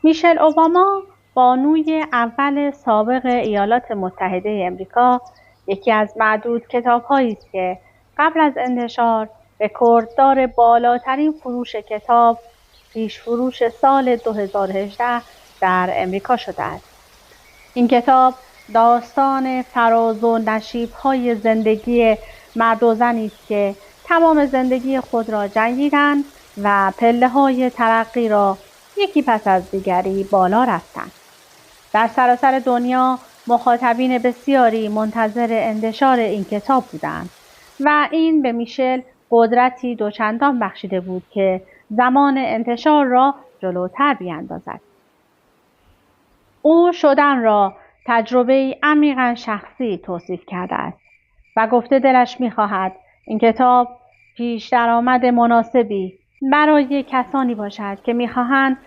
میشل اوباما، بانوی اول سابق ایالات متحده امریکا، یکی از معدود کتاب‌هایی است که قبل از انتشار رکورددار بالاترین فروش کتاب پیش‌فروش سال 2018 در امریکا شده است. این کتاب داستان فراز و نشیب‌های زندگی مرد و زنی است که تمام زندگی خود را جنگیدند و پله‌های ترقی را یکی پس از دیگری بالا رفتند. در سراسر دنیا مخاطبین بسیاری منتظر انتشار این کتاب بودند و این به میشل قدرتی دوچندان بخشیده بود که زمان انتشار را جلوتر بیاندازد. او شدن را تجربه‌ای عمیقاً شخصی توصیف کرده است و گفته دلش می‌خواهد این کتاب پیش درآمد مناسبی برای کسانی باشد که می‌خواهند